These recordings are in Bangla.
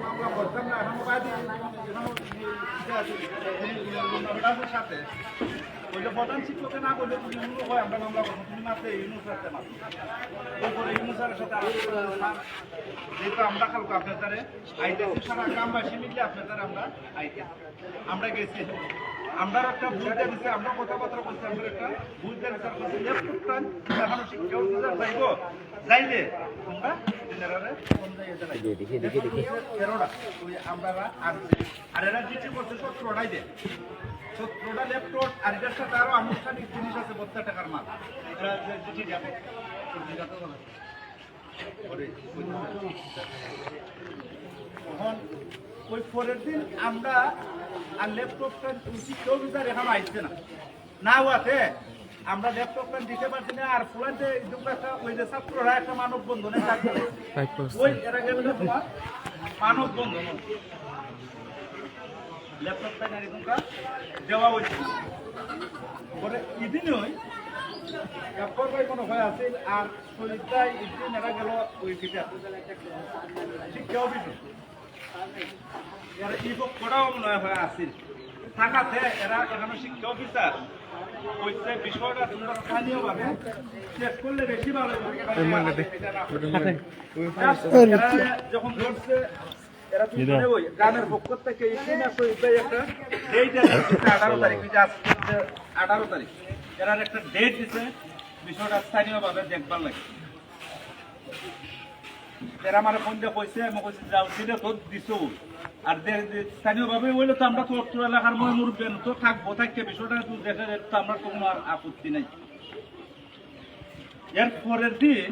মামলা করতাম না এখন বাদী সাথে বললে প্রধান শিক্ষককে না বললে তুমি ইউনো হয় আমরা মামলা করবো তুমি মাত্র ইউনুস রাখতে মাত্র ওপরে ইউনুসের সাথে যেহেতু আমরা কালকে আপনার দ্বারে আইতেছি সারা গ্রামবাসী মিলে আপনার দ্বারা আমরা আইতেছি আমরা গেছি আমরা একটা ভুল দিয়েছি আমরা কথাবার্তা বলছি আমরা একটা ভুল দিয়েছি এখন শিক্ষা যাইব যাইলে তোমরা আমরা আর এরা জিটি করছে 17টাই দেয় 17টা ল্যাপটপ আর এটার সাথে আরো আনুষ্ঠানিক জিনিস আছে 72 টাকার মাল এরা জিটি যাবে তখন ওই পরের দিন আমরা আর ল্যাপটপটা শিক্ষা অফিসার এখন আসছে না হওয়াতে আমরা ল্যাপটপটা দিতে পারছি না আর ফুলাতে একটা ওই যে ছাত্ররা একটা মানববন্ধনে থাকবে ওই এরা গেল তোমার মানববন্ধন ল্যাপটপটা এরকমটা দেওয়া হয়েছে পরে ইদিনই এরপর ভাই কোনো ভয় আছে আর শরীরটাই ইদিন এরা গেল ওই পিঠা শিক্ষা অফিসে এরা এই পক্ষটাও মনে হয় আসছিল থাকাতে এরা এখানে শিক্ষা অফিসার হচ্ছে বিষয়টা তোমরা স্থানীয়ভাবে চেক করলে বেশি ভালো যখন ধরছে এরা গ্রামের পক্ষ থেকে একটা ডেট আছে 18 তারিখ 18 তারিখ এরা একটা ডেট দিছে বিষয়টা স্থানীয়ভাবে দেখবার লাগে এরা আমার ফোন দিয়ে কইছে আমি কইছি যাও সেটা তো দিছো আর স্থানীয়ভাবে বললে তো আমরা তো অত্র এলাকার মনে মুরব্বেন তো থাকবো থাকতে বিষয়টা তো দেখা যায় তো আমরা কোনো আর আপত্তি নাই এর পরের দিন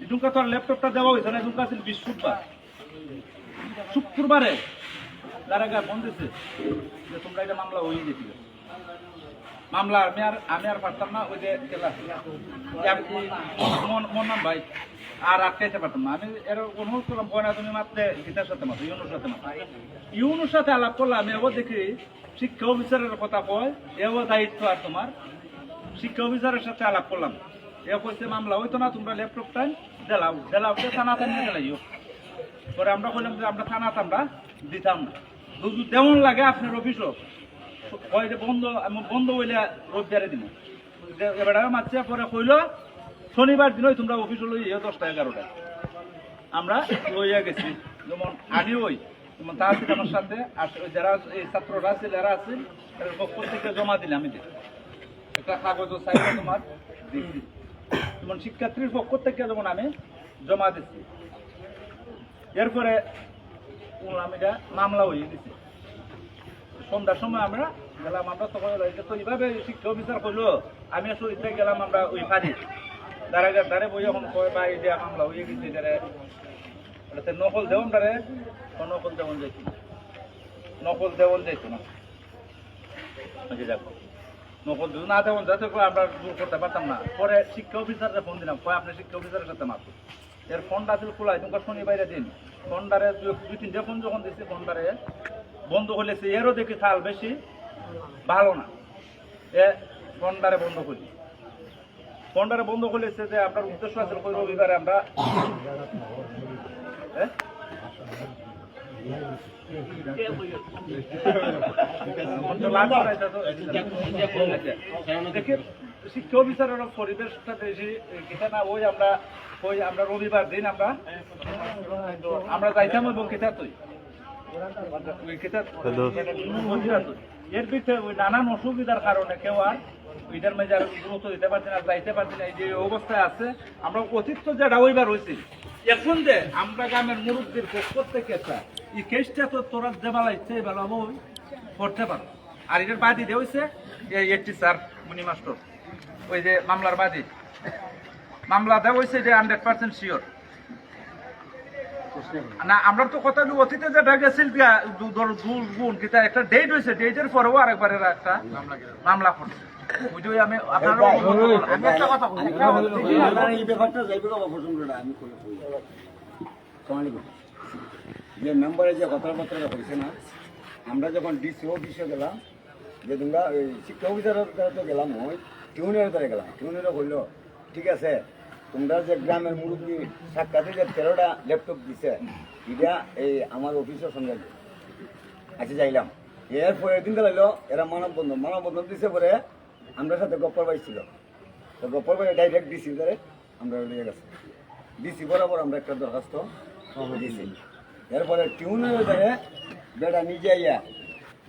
ইদুকা তোর ল্যাপটপটা দেওয়া হয়েছে না ইদুকা ছিল শুক্রবারে তারা ফোন দিচ্ছে যে তোমরা এটা মামলা হয়ে গেছিল মামলা আমি আর পারতাম না ওই যে মন্নান ভাই আর আটকাইতে পারতাম না আমি এর অনুরোধ করলাম না তুমি মাত্র গীতার সাথে মাত্র ইউনুর সাথে আলাপ করলাম আমি এবার দেখি শিক্ষা অফিসারের কথা কয় এও দায়িত্ব আর তোমার শিক্ষা অফিসারের সাথে আলাপ করলাম এ কইছে মামলা হইতো না তোমরা ল্যাপটপটা দেলাও থানাতে নিয়ে গেলাইও পরে আমরা বললাম যে আমরা থানাতে আমরা দিতাম না যদি যেমন লাগে আপনার অফিসও কয় যে বন্ধ হইলে রোজগারে দিব এবার মারছে পরে কইল শনিবার দিন তোমরা অফিস লই 10টা 11টায় আমরা লইয়া গেছি যেমন আমি ওই যেমন তার আমার সাথে আর যারা এই ছাত্ররা আছে যারা আছে পক্ষ থেকে জমা দিলে আমি একটা কাগজ চাইলে তোমার দিচ্ছি যেমন শিক্ষার্থীর পক্ষ থেকে যেমন আমি জমা দিচ্ছি এরপরে এটা মামলা হয়ে গেছে সন্ধ্যার সময় আমরা গেলাম আমরা তখন তো এইভাবে শিক্ষা অফিসার করলো আমি আসলে গেলাম আমরা ওই ফাঁড়ি দাঁড়ে বই এখন কয় বা এই যে মামলা হয়ে গেছে এটারে নকল দেওয়ান তারে নকল দেওয়ান যাইতো না নকল দেব না দেওয়ান যাতে আমরা দূর করতে পারতাম না পরে শিক্ষা অফিসারকে ফোন দিলাম কয় আপনি শিক্ষা অফিসারের সাথে মাত্র এর ফোনটা আসলে খোলাই তোমার শনিবারে দিন ফোনটারে 2-3টে ফোন যখন দিচ্ছি ফোনটারে বন্ধ করলেছে এরও দেখি চাল বেশি ভালো না এ ফোনটারে বন্ধ করলেছে যে আপনার উদ্দেশ্য আছে রবিবারে আমরা শিক্ষা অফিসারের পরিবেশটা বেশি না ওই আমরা রবিবার দিন আমরা যাইতাম এবং কিতা তুই এর ভিতরে ওই নানান অসুবিধার কারণে কেউ আর ওইটার মাঝে আর গুরুত্ব দিতে পারছি না যাইতে পারছি না এই যে অবস্থায় আছে আমরা অতীত যেটা ওইবার হয়েছি এখন যে আমরা গ্রামের মুরব্বীর পক্ষ থেকে এই কেসটা তো তোরা যে বেলা ইচ্ছে এই বেলা আমি করতে পারো আর এটার বাদী দিয়ে হয়েছে এইটি স্যার মুনি মাস্টার ওই যে মামলার বাদী মামলা দেওয়া হয়েছে যে 100% শিওর না আমরা তো কথা অতীতে যেটা গেছিল গুণ কিতা একটা ডেট হয়েছে ডেটের পরেও আরেকবার একটা মামলা করছে বুঝুই আমি আপনার একটা কথা এই ব্যাপারটা যাইবে পছন্দটা আমি যে মেম্বারে যে কথাবার্তা হয়েছে না আমরা যখন ডিসি অফিসে গেলাম যে তোমরা ওই শিক্ষা অফিসারের তো গেলাম ওই টিউনের দ্বারা গেলাম টিউনেরও বলল ঠিক আছে তোমরা যে গ্রামের মুরব্বী সাক্ষাতে যে 13টা ল্যাপটপ দিছে এটা এই আমার অফিসের সঙ্গে আচ্ছা যাইলাম এরপরে দিন গেল এরা মানববন্ধন দিছে পরে আমরা সাথে গপ্পর পাইছিল তো গপ্পর পাই ডাইরেক্ট ডিসি ধরে আমরা লিয়ে গেছি ডিসি বরাবর আমরা একটা দরখাস্ত দিয়েছি এরপরে টিউনের ধরে বেটা নিজে আইয়া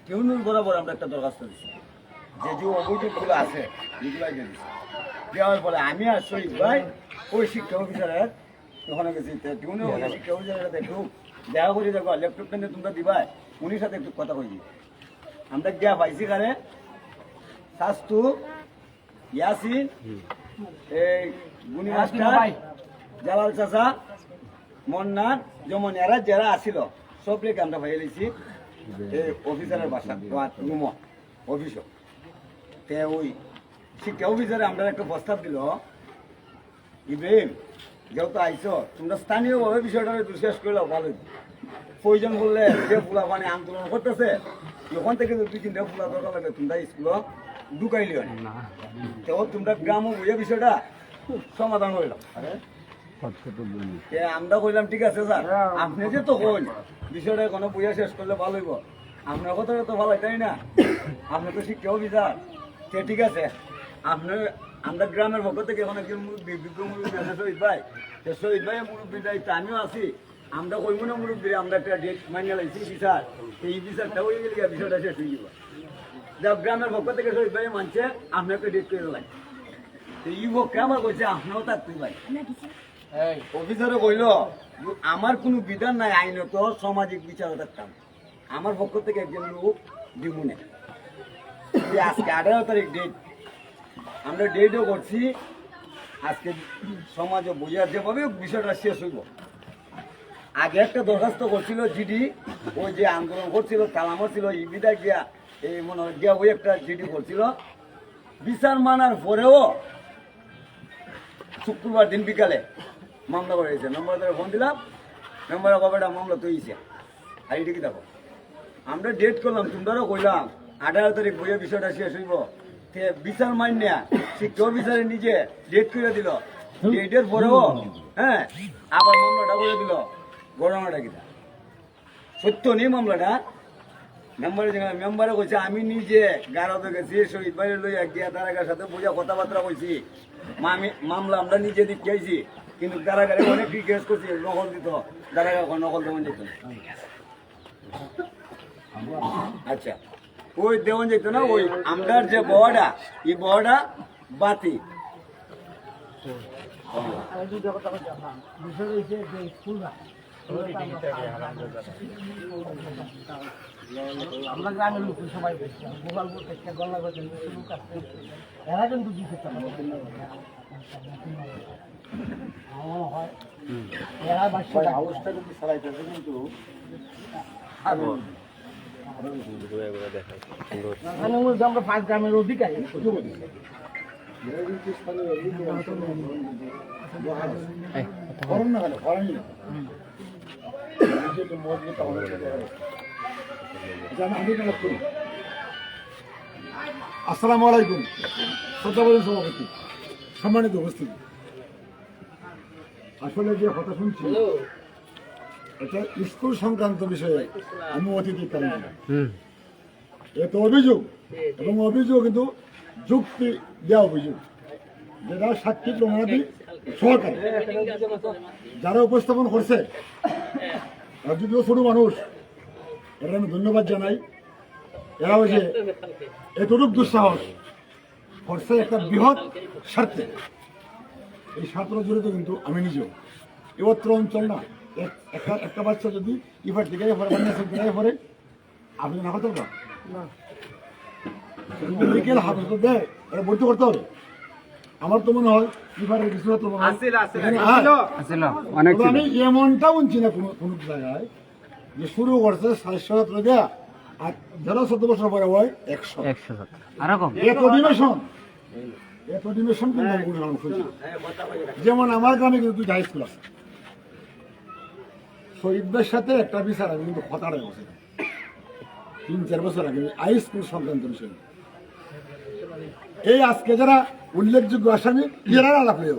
টিউনের বরাবর আমরা একটা দরখাস্ত দিচ্ছি যে যে অভিযোগগুলো আছে এগুলাই দিয়ে দিচ্ছি দেওয়ার পরে আমি আর শহীদ ভাই ওই শিক্ষা অফিসারের ওখানে গেছি টিউনে ওই শিক্ষা অফিসারের সাথে একটু দেখা করি দেখো ল্যাপটপটা নিয়ে তোমরা দিবাই উনির সাথে একটু কথা কই আমরা গিয়া পাইছি কারে শাস্তু ইয়াসিন এই গুনি মাস্টার জালাল চাচা মন্নার যেমন এরা যারা আসিল সব রেখে আমরা ভাইয়ে লিছি এই অফিসারের বাসা রুম অফিসও তে ওই শিক্ষা অফিসারে আমরা একটা প্রস্তাব দিল ইব্রাহিম যেহেতু আইসো তোমরা স্থানীয়ভাবে বিষয়টা শেষ করলেও ভালো প্রয়োজন বললে যে ফুলা পানি আন্দোলন করতেছে ওখান থেকে দুই তিনটা ফুলা দরকার লাগে তোমরা স্কুল ঢুকাইলিও না তো তোমরা গ্রামও বুঝে বিষয়টা সমাধান হইল আমরা কইলাম ঠিক আছে স্যার আপনি যে তো কইন বিষয়টা কোনো বুঝে শেষ করলে ভালো হইব আপনার কথাটা তো ভালো তাই না আপনি তো শিক্ষা অফিসার সে ঠিক আছে আপনার আমরা গ্রামের পক্ষ থেকে এখন একজন মুরব্বী আছে শহীদ ভাই সে শহীদ ভাই মুরব্বীর দায়িত্ব আমিও আছি আমরা কইব না মুরব্বী আমরা একটা ডেট মাইনে লাইছি বিচার এই বিচারটা হয়ে গেলে বিষয়টা শেষ হয়ে যাব যা গ্রামের পক্ষ থেকে শহীদ ভাই মানছে আপনি একটা ডেট করে দেবেন তো এই পক্ষে আমার কইছে আপনিও তার তুই ভাই অফিসারও কইল আমার কোনো বিধান নাই আইনত সামাজিক বিচার থাকতাম আমার পক্ষ থেকে একজন লোক দিমুনে আজকে 18 তারিখ ডেট আমরা ডেটও করছি আজকে সমাজে বোঝার যেভাবে বিষয়টা শেষ হইব আগে একটা দরখাস্ত করছিল জিডি ওই যে আন্দোলন করছিল কালামও ছিল ইবিদা গিয়া এই মনে হয় গিয়া ওই একটা জিডি করছিল বিচার মানার পরেও শুক্রবার দিন বিকালে মামলা করেছে নম্বর ধরে ফোন দিলাম নম্বরে কবেটা মামলা তৈরিছে আর এটা কি দেখো আমরা ডেট করলাম তোমরাও কইলাম 18 তারিখ বইয়ে বিষয়টা শেষ হইব বিচার মান্যা শিক্ষা অফিসারে নিজে ডেট করে দিল ডেটের পরেও হ্যাঁ আবার মামলাটা করে দিল ঘটনাটা কিনা সত্য নেই মামলাটা মেম্বারে কইছে আমি নিজে গারদে গেছি শহীদ ভাই লইয়া গিয়া তারাগার সাথে বোঝা কথাবার্তা কইছি মামলা আমরা নিজে দিক গেছি কিন্তু কারাগারে অনেক কেস করছি নকল দিত কারাগার নকল দেওয়া যেত না আচ্ছা ওই দেওয়া যেত না ওই আমরার যে বড়া এই বড়া বাতি আমরা গ্রামের লোক সবাই গোপালপুর থেকে গল্লা করছেন লোক আছে এরা কিন্তু দিতে এরা বাসা হাউসটা যদি চালাইতেছে কিন্তু আমরা 5 গ্রামের অধিকারী আসসালামু আলাইকুম শ্রদ্ধাভাজন সভাপতি সম্মানিত উপস্থিতি আসলে যে কথা শুনছি এটা স্কুল সংক্রান্ত বিষয়ে আমি অতিথি কারণ এত অভিযোগ এবং অভিযোগ কিন্তু যুক্তি দেওয়া অভিযোগ যেটা সাক্ষী প্রমাণাদি সহকারে যারা উপস্থাপন করছে আর যদিও ছোট মানুষ এরা আমি ধন্যবাদ জানাই এরা হয়েছে এতটুক দুঃসাহস করছে একটা বৃহৎ স্বার্থে এই স্বার্থটা জড়িত কিন্তু আমি নিজেও এত্র অঞ্চল না একটা বাচ্চা যদি ইফার দিকে পরে দিকে পরে আপনি না হতে পারেন বিকেল হাফ দেয় এটা বইতে করতে হবে আমার তো মনে হয় ইফারের কিছু আমি এমনটা বলছি না কোনো জায়গায় যে শুরু করছে 700 দেয়া আর যারা 14 বছর পরে হয় 100 এত ডিমেশন কিন্তু যেমন আমার গ্রামে কিন্তু 2টা হাই স্কুল আছে শহীদদের সাথে একটা বিচার আমি কিন্তু হতারে বসে 3-4 বছর আগে হাই স্কুল সংক্রান্ত বিষয় এই আজকে যারা উল্লেখযোগ্য আসামি এরা আলাপ হয়ে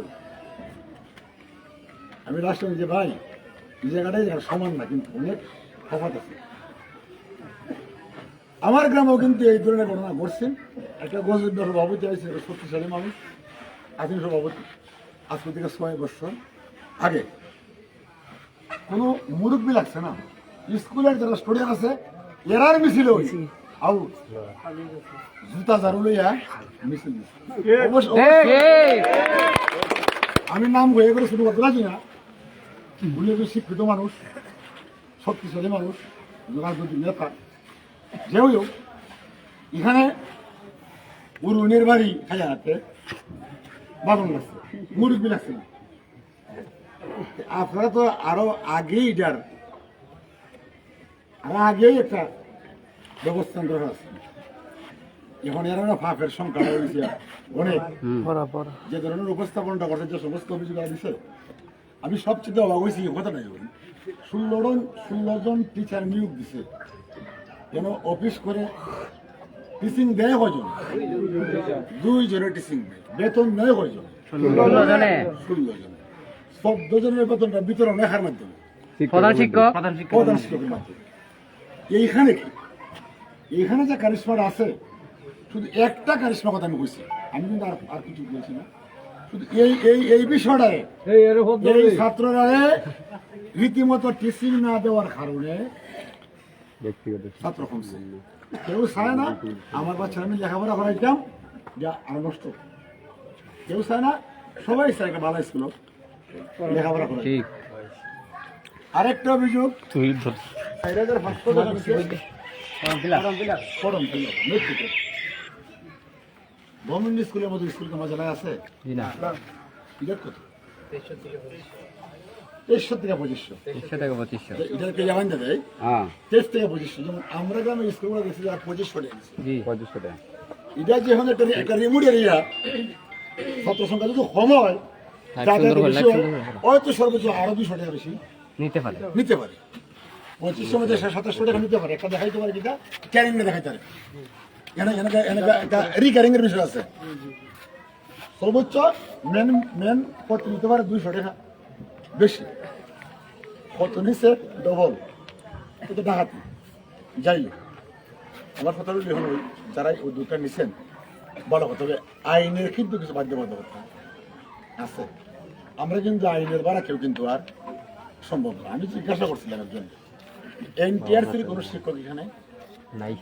আমি রাষ্ট্রপতি যে ভাই এই জায়গাটাই সমান না, কিন্তু অনেক তফাৎ আছে। আমার গ্রামেও কিন্তু এই ধরনের ঘটনা ঘটছে। একটা গজব সভাপতি আছে, একটা শক্তিশালী মানুষ, আদিম সভাপতি, আজকে থেকে 6 বছর আগে কোনো মুরব্বী লাগছে না, স্কুলের যারা স্টুডেন্ট আছে এরার মিছিল হয়েছে, আউট জুতা ঝাড়ু লইয়া মিছিল দিছে। আমি নাম হয়ে করে শুরু করতে রাজি না, উনি একজন শিক্ষিত মানুষ, শক্তিশালী মানুষ, যোগাযোগ নেতা। যেও হোক, এখানে উরুনের বাড়ি খাজা হাতে বাদন লাগছে, মুরব্বী লাগছে না। আপনারা তো আরো আগেই এটার আগেই একটা ব্যবস্থা গ্রহণ আছে। এখন এর ফাঁপের সংখ্যা হয়েছে অনেক, যে ধরনের উপস্থাপনটা করছে, যে সমস্ত অভিযোগ দিচ্ছে, আমি সবচেয়ে অবাক হয়েছি এই কথাটাই। 16 জন টিচার নিয়োগ দিছে, যেন অফিস করে টিচিং দেয় কয়জন? 2 জনের টিচিং দেয়, বেতন নেয় কয়জন? 16 জনে। 14 জনের বেতনটা বিতরণ লেখার মাধ্যমে, প্রধান শিক্ষকের মাধ্যমে। এইখানে কি, এইখানে যে কারিশমাটা আছে, শুধু একটা কারিশমা কথা আমি বলছি, আমি কিন্তু আর কিছু বলছি না। শুধু এই বিষয়টায় এই ছাত্ররা রীতিমতো টিচিং না দেওয়ার কারণে ছাত্র কমছে। কেউ চায় না আমার বাচ্চারা আমি লেখাপড়া করাইতাম যা আর নষ্ট, কেউ চায় না, সবাই চায় একটা ভালো স্কুল লেখাপড়া করে। আরেকটা অভিযোগ, 4,500 টাকা গভর্নমেন্ট স্কুলের মতো স্কুল তোমার জেলায় আছে? কত? 2300 থেকে 2500। এটাকে জানান যাবে 23 থেকে 2500। যেমন আমরা গ্রামের স্কুলগুলো দেখছি যারা 2500 টাকা। এটা যখন একটা রিমোট এরিয়া, ছাত্র সংখ্যা যদি কম হয়, হয়তো সর্বোচ্চ আরো 200 টাকা বেশি নিতে পারে। 2500 মধ্যে 2700 টাকা নিতে পারে। একটা দেখাইতে পারে, কিটা ক্যারিং দেখাইতে পারে, রিক্যারিং এর বিষয় আছে। সর্বোচ্চ মেন কত নিতে পারে? 200 টাকা বেশি। কত নিচ্ছে? ডবল। এটা ডাকাতি। যাই হোক, আমার কথা হলো এখন যারা ওই দুটা নিচ্ছেন ভালো কথা, তবে আইনের কিন্তু কিছু বাধ্যবাধকতা আছে। আমরা কিন্তু আইনের বাড়া কেউ কিন্তু আর সম্ভব না। আমি জিজ্ঞাসা করছিলাম একজন, এনটিআরসির কোনো শিক্ষক এখানে নাই।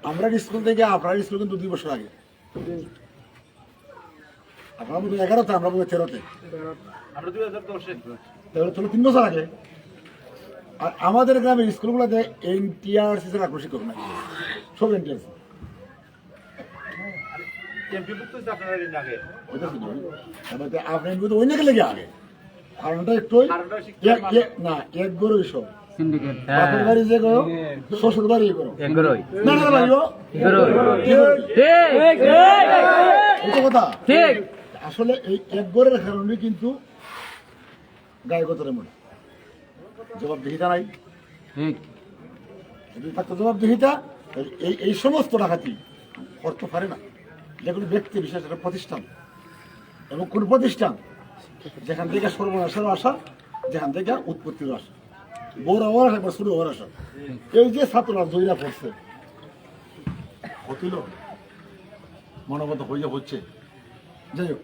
আমরা স্কুল থেকে, আপনার স্কুল কিন্তু 2 বছর আগে, আপনার বোধ 11তে, আমরা বোধ 13তে, 3 বছর আগে। আর আমাদের গ্রামের স্কুলগুলোতে এনটিআরসি ছাড়া কোনো শিক্ষক নাই, সব এনটিআরসি। আপনার অন্যকে লেগে আগে কারণটা একটু না, এক গরুই সব বাপের বাড়ি যে করো, শ্বশুর বাড়ি করো, নানার বাড়িও কথা। আসলে এই এক গরের কারণে কিন্তু গায়ে গতরে মনে জবাবদিহিতা নাই। যদি থাকতো জবাবদিহিতা, এই সমস্ত ডাকাতি করতে পারে না। যেগুলো ব্যক্তি বিশেষ একটা প্রতিষ্ঠান, এবং কোন প্রতিষ্ঠান যেখান থেকে সর্বনাশের আসা, যেখান থেকে উৎপত্তির আসা, বড় হওয়ার আসা বা শুরু হওয়ার আসা। এই যে ছাত্ররা জয়ীরা পড়ছে, হতিল মনোগত হয়ে হচ্ছে। যাই হোক,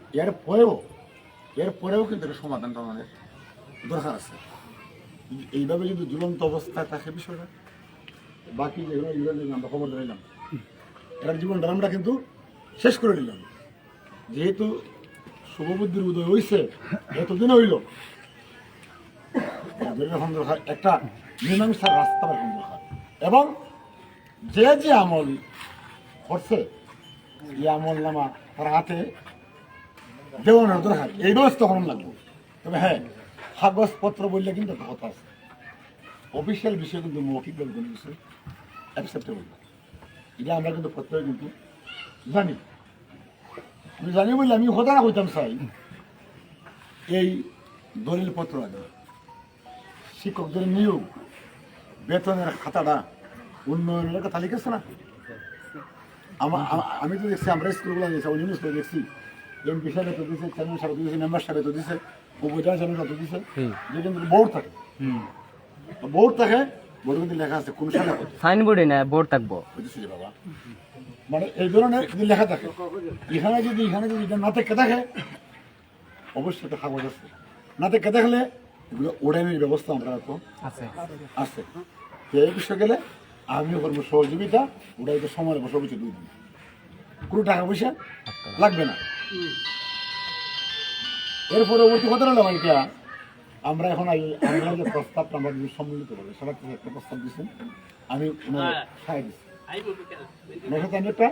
এর পরেও কিন্তু একটা সমাধানটা আমাদের দরকার আছে। এইভাবে যদি ঝুলন্ত অবস্থায় থাকে বিষয়টা, বাকি যেগুলো আমরা খবর দিলাম, এর জীবনটা আমরা কিন্তু শেষ করে নিলাম। যেহেতু শুভবুদ্ধির উদয় হয়েছে, এতদিন হইল, একটা মীমাংসার রাস্তা দরকার। এবং যে আমল করছে, এই আমল নামা তার হাতে দেওয়ানোর দরকার, এই ব্যবস্থা করানো লাগবে। তবে হ্যাঁ, কাগজপত্র বললে কিন্তু একটা কথা আছে, অফিসিয়াল বিষয় কিন্তু মৌখিকভাবে কোনো কিছু অ্যাকসেপ্টেবল না। এটা আমরা কিন্তু প্রত্যেকে কিন্তু জানি। আমি জানি বললে আমি হতা না হইতাম চাই, এই দলিলপত্র আছে, শিক্ষকদের নিয়োগ, বেতনের খাতাটা, উন্নয়নের কথা লিখেছে না। আমি তো দেখছি, আমরা স্কুলগুলো দেখছি, নিউজ করে দেখছি, এমপি সাহেব তো দিচ্ছে, চেয়ারম্যান সাহেব তো দিচ্ছে, মেম্বার সাহেব তো দিচ্ছে, উপজেলা হিসাবে যত দিচ্ছে যে কিন্তু বোর্ড থাকে বোর্ড থাকে বোর্ডে কিন্তু লেখা আছে কোন সালে কত সাইনবোর্ডে না বোর্ড থাকবো বুঝেছি যে বাবা মানে এই ধরনের যদি লেখা থাকে এখানে যদি এটা না থেকে থাকে অবশ্যই একটা কাগজ আছে না থেকে থাকলে এগুলো ওড়ানোর ব্যবস্থা আমরা তো আছে তো এই বিষয়ে গেলে আমিও করবো সহযোগিতা ওটাই সময় বসে বসে 2 দিন কোনো টাকা পয়সা লাগবে না এর পরবর্তী কথা হলো মানে আমরা এখন আমরা যে প্রস্তাবটা আমরা যদি সম্মিলিত করবো সবার থেকে একটা প্রস্তাব দিচ্ছেন আমি ওনার সাহায্য দিচ্ছি ওনার সাথে আমি একটা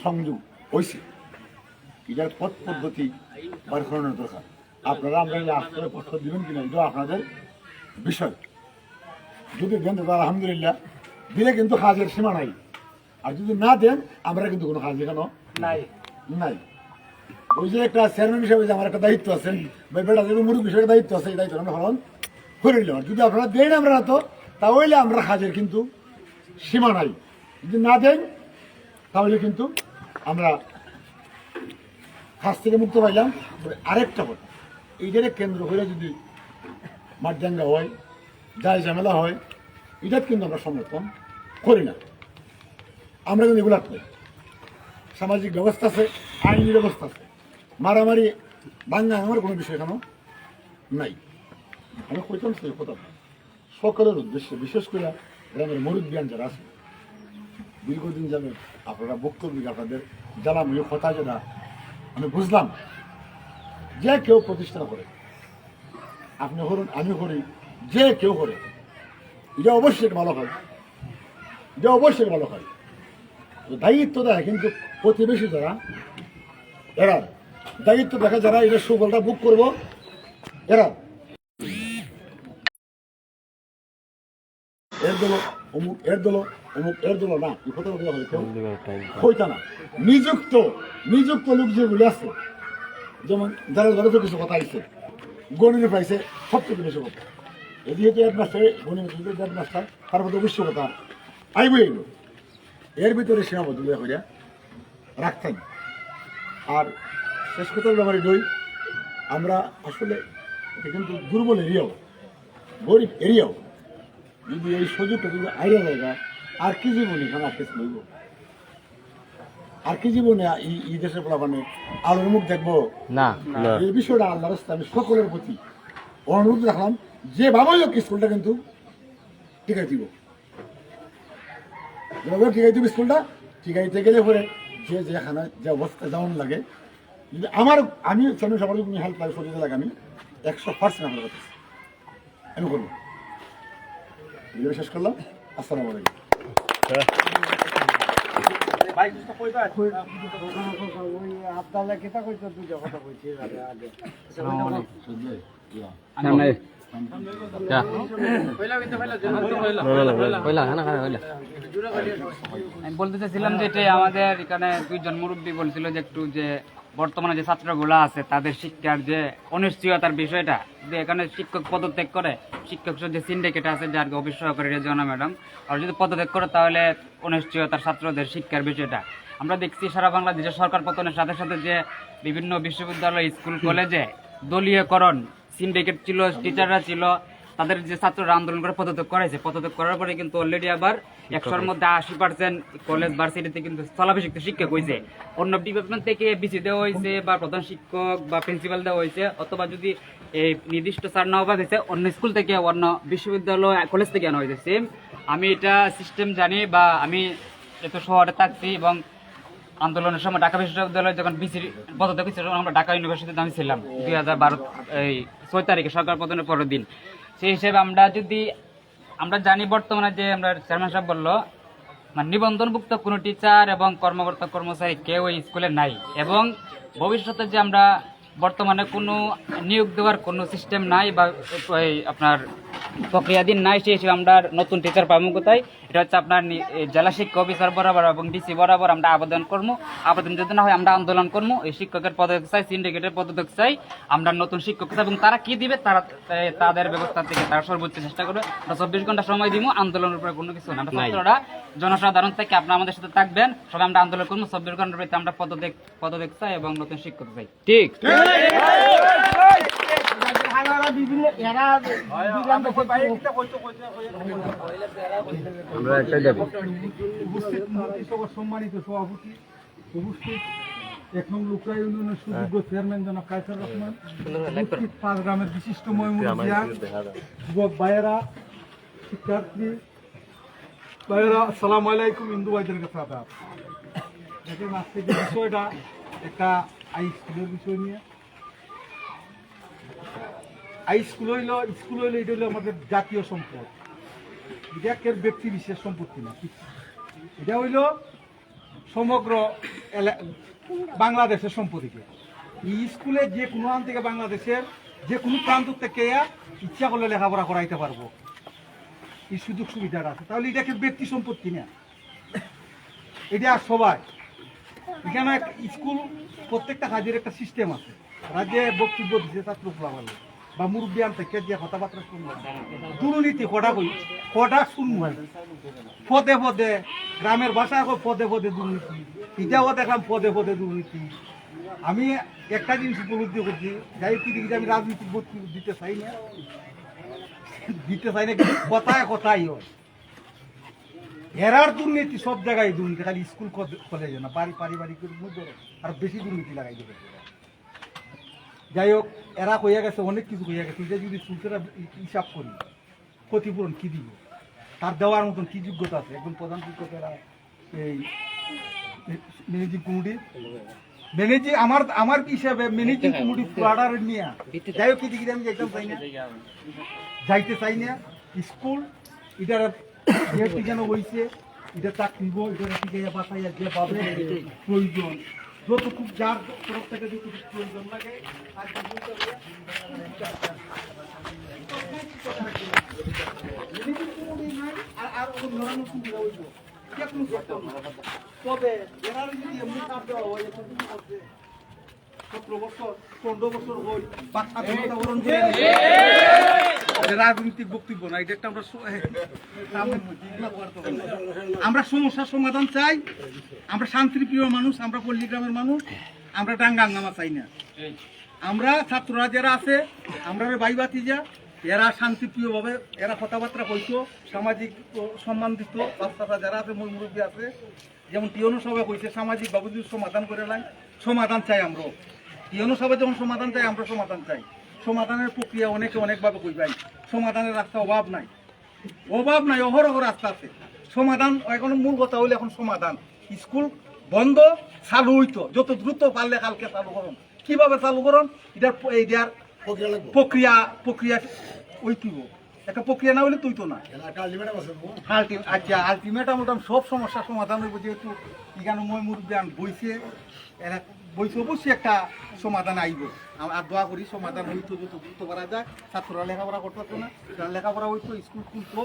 সংযোগ হয়েছি এটার পথ পদ্ধতি বার করানোর দরকার আপনারা আমরা আসলে প্রস্তাব দিবেন কিনা এটা আপনাদের বিষয় যদি দেন তো আলহামদুলিল্লাহ দিলে কিন্তু কাজের সীমা নাই আর যদি না দেন আমরা কিন্তু কোনো কাজ এখানে নাই ওই যে একটা চেয়ারম্যান হিসাবে যে আমার একটা দায়িত্ব আছে বা বেটা যে মুরুখ বিষয়ে দায়িত্ব আছে এই দায়িত্ব আমরা পালন করে নিলাম যদি আপনারা দেন আমরা না তো তাহলে আমরা কাজের কিন্তু সীমা নাই যদি না দেন তাহলে কিন্তু আমরা কাজ থেকে মুক্ত পাইলাম। আরেকটা কথা এইটারে কেন্দ্র করে যদি মাঠদাঙ্গা হয় যাই ঝামেলা হয় এটা কিন্তু আমরা সমর্থন করি না। আমরা কিন্তু এগুলো করি সামাজিক ব্যবস্থা আছে আইনি ব্যবস্থা আছে মারামারি বাংলা আমার কোনো বিষয় কেন নাই। আমি কইতাম সেই কথা সকলের উদ্দেশ্যে বিশেষ করে গ্রামের মুরব্বিয়ান যারা আছে দীর্ঘদিন যাবে আপনারা বক্তব্য আপনাদের জ্বালাময় কথা যেটা আমি বুঝলাম যে কেউ প্রতিষ্ঠা করে আপনি হরুন আমি করি যে কেউ করে এটা অবশ্যই ভালো হয় এটা অবশ্যই ভালো হয় দায়িত্ব দেয় কিন্তু প্রতিবেশী যারা এরা দায়িত্ব দেখা যারা এটা সুফলটা বুক করবো এরা এর দল অমুক এর দল অমুক এর দল না এই কথা হইতা না নিযুক্ত লোক যেগুলো আছে যেমন যারা ধরে তো কিছু কথা আইছে গণিত পাইছে সবথেকে বেশি কথা যেহেতু হেডমাস্টার গণিত হেডমাস্টার তার মধ্যে অবশ্যই কথা আইব এগুলো এর ভিতরে সীমাবদ্ধ হইয়া রাখতেন। আর শেষ কথা আমার দই আমরা আসলে এটা কিন্তু দুর্বল এরিয়াও গরিব এরিয়াও যদি এই সুযোগটা যদি আইরা জায়গা আর কি জীবনে এখানে আটকে লইব আর কি জীবনে এই দেশের মানে আলোর মুখ দেখবো না। এই বিষয়টা আল্লাহ রাস্তায় আমি সকলের প্রতি অনুরোধ রাখলাম যে ভাবাই হোক স্কুলটা কিন্তু টিকাই দিব টিকাই দিব স্কুলটা টিকাইতে গেলে পরে যে যেখানে যে অবস্থা যেমন লাগে যদি আমি চ্যানেল সবার যদি হেল্প লাগে সরিয়ে লাগে আমি 100% আমার কথা আমি করবো। ভিডিও শেষ করলাম। আসসালামু আলাইকুম। আপনারা কেটা কইতো দুইটা কথা কইছি আগে আমি বলতে চাইছিলাম যে এটাই আমাদের এখানে 2 জন মুরব্বী বলছিল যে একটু যে বর্তমানে যে ছাত্রগুলো আছে তাদের শিক্ষার যে অনিশ্চয়তার বিষয়টা যে এখানে শিক্ষক পদত্যাগ করে শিক্ষক যে সিন্ডিকেট আছে যার অফিস সহকারী রেজিনা ম্যাডাম আর যদি পদত্যাগ করে তাহলে অনিশ্চয়তার ছাত্রদের শিক্ষার বিষয়টা আমরা দেখছি সারা বাংলাদেশের সরকার পতনের সাথে সাথে যে বিভিন্ন বিশ্ববিদ্যালয় স্কুল কলেজে দলীয়করণ সিন্ডিকেট ছিল টিচাররা ছিল তাদের যে ছাত্ররা আন্দোলন করে পদত্যাগ করাইছে পদত্যাগ করার পরে কিন্তু অলরেডি আবার 100-র মধ্যে 80% কলেজ ভার্সিটিতে কিন্তু স্থলাভিষিক্ত শিক্ষক হয়েছে অন্য ডিপার্টমেন্ট থেকে বিসি দেওয়া হয়েছে বা প্রধান শিক্ষক বা প্রিন্সিপাল দেওয়া হয়েছে অথবা যদি এই নির্দিষ্ট স্যার না হওয়া হয়েছে অন্য স্কুল থেকে অন্য বিশ্ববিদ্যালয় কলেজ থেকে আনা হয়েছে সেম আমি এটা সিস্টেম জানি বা আমি এত শহরে থাকছি এবং আন্দোলনের সময় ঢাকা বিশ্ববিদ্যালয় যখন বিসির পদত্যাগ হয়েছে তখন আমরা ঢাকা ইউনিভার্সিটিতে আমি ছিলাম 2012 তারিখে সরকার পতনের পরের দিন সেই হিসেবে আমরা জানি বর্তমানে যে আমরা চেয়ারম্যান সাহেব বললো মানে নিবন্ধনভুক্ত কোনো টিচার এবং কর্মকর্তা কর্মচারী কেউ এই স্কুলে নাই এবং ভবিষ্যতে যে আমরা বর্তমানে কোনো নিয়োগ দেওয়ার কোনো সিস্টেম নাই বা আপনার প্রক্রিয়াধীন নাই সেই হিসেবে আমরা নতুন টিচার পাবো কোথায় এটা হচ্ছে আপনার জেলা শিক্ষা অফিসার বরাবর এবং ডিসি বরাবর আমরা আবেদন করবো আবেদন যদি না হয় আমরা আন্দোলন করবো এই শিক্ষকের পদত্যাগ চাই সিন্ডিকেটের পদত্যাগ চাই আমরা নতুন শিক্ষক চাই এবং তারা কি দিবে তারা তাদের ব্যবস্থা থেকে তারা সর্বোচ্চ চেষ্টা করবে আমরা 24 ঘন্টা সময় দিব আন্দোলনের উপরে কোনো কিছু না আমরা ছাত্ররা জনসাধারণ থেকে আপনারা আমাদের সাথে থাকবেন সবাই আমরা আন্দোলন করবো 24 ঘন্টার ভিতরে আমরা পদত্যাগ চাই এবং নতুন শিক্ষক চাই ঠিক হানারা বিভিন্ন এরা উপস্থিত মন্ত্রিসভার সম্মানিত সভাপতি, উপস্থিত 1 নং লুকরা ইউনিয়নের সুযোগ্য চেয়ারম্যান জনাব কায়সার রহমান, উপস্থিত 5 গ্রামের বিশিষ্ট ময়মুরব্বিয়া, যুবক ভাইয়েরা, শিক্ষার্থী ভাইয়েরা, আসসালামু আলাইকুম। হিন্দু ভাইদের কাছে আদাব। দেখেন আজকে যে বিষয়টা একটা হাই স্কুলের বিষয় নিয়ে, স্কুল হইলো এটা হইলো আমাদের জাতীয় সম্পদ। এটা একের ব্যক্তি বিশেষ সম্পত্তি না, এটা হইল সমগ্র বাংলাদেশের সম্পত্তিকে। এই স্কুলে যে কোনো আন থেকে বাংলাদেশের যে কোনো প্রান্ত থেকে ইচ্ছা করলে লেখাপড়া করাইতে পারবো, এই সুযোগ সুবিধাটা আছে। তাহলে এটাকে ব্যক্তি সম্পত্তি না, এটা সবাই। এখানে স্কুল প্রত্যেকটা কাজের একটা সিস্টেম আছে। রাজ্যে বক্তব্য দিচ্ছে ছাত্র ফলাফলে বা মুরব্বিয়ান থেকে যে কথাবার্তা শুনবো, দুর্নীতি কটা শুনবো, পদে পদে গ্রামের ভাষায় পদে পদে দুর্নীতি, এটাও দেখলাম পদে পদে দুর্নীতি। আমি একটা জিনিস উপলব্ধি করছি, যাই কি দেখি আমি রাজনীতিক বক্তব্য দিতে চাই না কিন্তু কথায় কথাই হয়। এরার দুর্নীতি সব জায়গায় দুর্নীতি, খালি স্কুল কলেজে না, পারিবারিকের মধ্যে আর বেশি দুর্নীতি লাগাই দেবে। যাই হোক, এরা কইয়া গেছে, অনেক কিছু কইয়া গেছে। এটা যদি সুলসেরা হিসাব করি, ক্ষতিপূরণ কি দিব, তার দেওয়ার মতন কি যোগ্যতা আছে? একজন প্রধান শিক্ষকেরা এই ম্যানেজিং কমিটি আমার হিসাবে ম্যানেজিং কমিটি ফ্লাডার নিয়ে, যাই হোক, কি দেখি আমি যাইতে চাই না। স্কুল এটার যেহেতু যেন হয়েছে, এটা চাকরি এটা শিখাইয়া বাঁচাইয়া যে পাবে প্রয়োজন, যতটুকু যার তরফ থেকে যতটুকু প্রয়োজন লাগে আর ধরনের সুবিধা হইব। তবে এরা যদি এমনি কাজ দেওয়া হয়, 17 বছর 15 বছর হই বাচ্চা রাজনৈতিক বক্তব্য না, এটা একটা আমরা সমস্যার সমাধান চাই। আমরা শান্তিপ্রিয় মানুষ, আমরা পল্লীগ্রামের মানুষ, আমরা ডাঙ্গাঙ্গামা চাই না। আমরা ছাত্ররা যারা আছে, আমরা ভাই ভাতিজা, এরা শান্তিপ্রিয়ভাবে এরা কথাবার্তা কইতো, সামাজিক সম্মান দিত। বাচ্চারা যারা আছে, মুরব্বী আছে, যেমন টিয়নো সবাই কইছে সামাজিক ভাবে যদি সমাধান করে নাই, সমাধান চাই আমরা। টিয়নো সবাই যখন সমাধান চাই, আমরা সমাধান চাই। সমাধানের প্রক্রিয়া অনেকে অনেকভাবে কই ভাই, সমাধানের রাস্তা অভাব নাই, অহরহ রাস্তা আছে। সমাধান এখন মূল কথা হইলে এখন সমাধান। স্কুল বন্ধ চালু হইতো, যত দ্রুত পারলে কালকে চালু করুন। কিভাবে চালু করুন, এটার প্রক্রিয়া ওইটিব, একটা প্রক্রিয়া না হইলে তুইতো না। আচ্ছা, আলটিমেটাম সব সমস্যার সমাধান হইব। যেহেতু এখানে মুরব্বিয়ান বইছে, এরা বইছে, অবশ্যই একটা সমাধান আইব। আর দোয়া করি সমাধান হইতো, যত দ্রুত করা যায়। ছাত্ররা লেখাপড়া করতে না, লেখাপড়া হইতো, স্কুল খুলতো।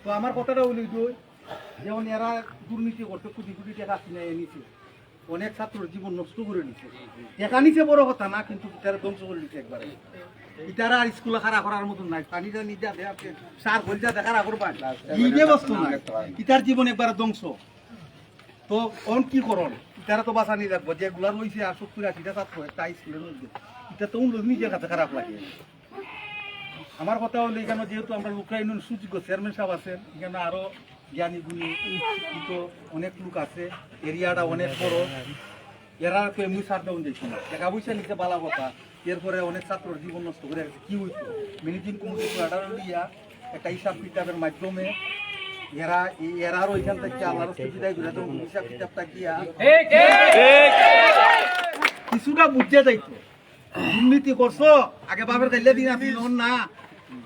তো আমার কথাটা হইল যেমন এরা দুর্নীতি করতে কোটি কোটি টাকা কিনে নিছে, অনেক ছাত্রের জীবন নষ্ট করে নিচ্ছে। টাকা নিচে বড় কথা না, কিন্তু তারা ধ্বংস করে নিচ্ছে একবারে। ইটারা আর স্কুলে খাড়া করার মতন নাই, পানিটা নিজা দেখে সার গলজা দেখার আগর পায় এই ব্যবস্থা নাই, ইটার জীবন একবারে ধ্বংস। তো অন কি করন, তারা তো বাঁচা নিয়ে রাখবো। যেগুলা রয়েছে আর 70-80টা ছাত্র একটা স্কুলের মধ্যে, এটা তো নিজের কাছে খারাপ লাগে। আমার কথা হলো, এখানে যেহেতু আমরা লুকরা ইউনিয়ন সুযোগ্য চেয়ারম্যান সাহেব আছেন, এখানে আরো জ্ঞানী গুণী শিক্ষিত অনেক লোক আছে, এরিয়াটা অনেক বড়। এরা তো এমনি সার ডাউন দিয়েছিল, টাকা পয়সা নিতে বালা কথা। এরপরে অনেক ছাত্রের জীবন নষ্ট করে কি হইতো, ম্যানেজিং কমিটি লিয়া একটা হিসাব কিতাবের মাধ্যমে এরার ওইখান থেকে আল্লাহর সুবিধায় ঘুরে হিসাব কিতাবটা গিয়া কিছুটা বুঝতে যাইতো। দুর্নীতি করছো, আগে বাপের গাইলে দিন আসি না,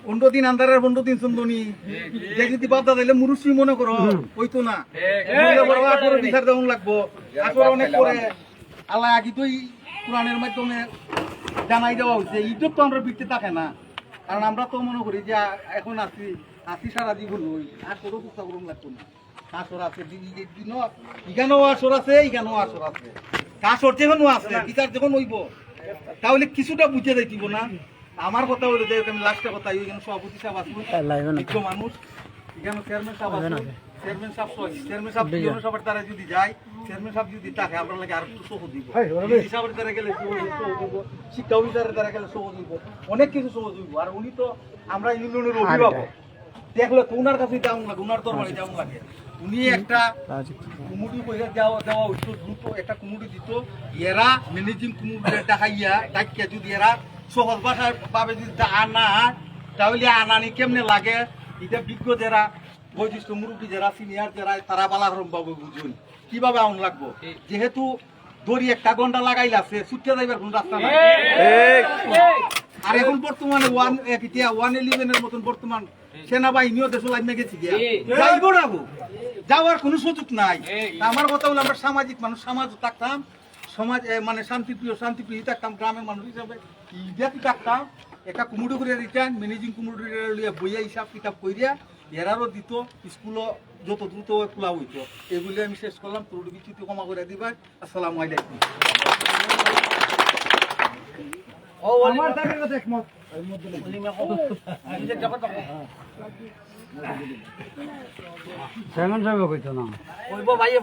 15 দিন আন্দারের 15 দিন সুন্দনী যে যদি বাদ দাইলে মুরুষি মনে করো হইতো না। বিচার দেওয়া লাগবো, আসলে অনেক করে আল্লাহ আগে তো কোরআনের মাধ্যমে জানাই দেওয়া হয়েছে। ইজ্জত তো আমরা বিকতে থাকে না, কারণ আমরা তো মনে করি যে এখন আসি সারা জীবন হই, আসরও চেষ্টা করুন লাগতো না। আসর আছে, এখানেও আসর আছে, এখানেও আসর আছে, আসর যেখানেও আছে, বিচার যখন হইব তাহলে কিছুটা বুঝে যাইতিব না। আমার কথা হইলো যে আমি লাস্টের কথা, এখানে সভাপতি সাহেব আসুন, বিজ্ঞ মানুষ, এখানে চেয়ারম্যান সাহেব আসুন, চেয়ারম্যান সাহেব সবার দ্বারা যদি যায় চেয়ারম্যান সাহেব যদি থাকে আপনার লাগে আর একটু সহজ দিব হিসাবের দ্বারা গেলে সহজ দিব, শিক্ষা অফিসারের দ্বারা গেলে সহজ দিব, অনেক কিছু সহজ দিব। আর উনি তো আমরা ইউনিয়নের অভিভাবক, দেখলে তো উনার কাছে যাওয়া লাগে, উনার দরবারে যাওয়া লাগে। উনি একটা কুমুটি পয়সা দেওয়া হইতো, দ্রুত একটা কুমুটি দিত, এরা ম্যানেজিং কুমুটি দেখাইয়া ডাকিয়া যদি এরা সহজ ভাষায় পাবে যদি আনা, তাহলে আনানি কেমনে লাগে এটা বিজ্ঞ যারা বৈশিষ্ট্য মুরব্বী যারা সিনিয়র যারা তারা বালাহরম বাবু বুঝুন কিভাবে আউন লাগবো। যেহেতু দড়ি একটা ঘন্টা লাগাইলে আছে ছুটে যাইবার কোন রাস্তা নাই। আর এখন বর্তমানে 111 এর মতন বর্তমান সেনাবাহিনীও দেশ লাইনে গেছি গিয়া যাইবো না গো, যাওয়ার কোনো সুযোগ নাই। তা আমার কথা হলো আমরা সামাজিক মানুষ, সমাজ থাকতাম, সমাজ মানে শান্তিপ্রিয় থাকতাম, গ্রামের মানুষ হিসাবে ইডিয়াতি থাকতাম। একটা কুমুডু করে দিতেন, ম্যানেজিং কুমুডু বইয়া হিসাব কিতাব করিয়া এরারও দিত, স্কুলও যত দ্রুত খোলা হইতো। এগুলি আমি শেষ করলাম, ত্রুটি বিচ্যুতি ক্ষমা করে দিবা। আসসালামু আলাইকুম। আমার তাদের কথা একমত। চেয়ারম্যান সাহেব কইতো না বলবো ভাইয়ে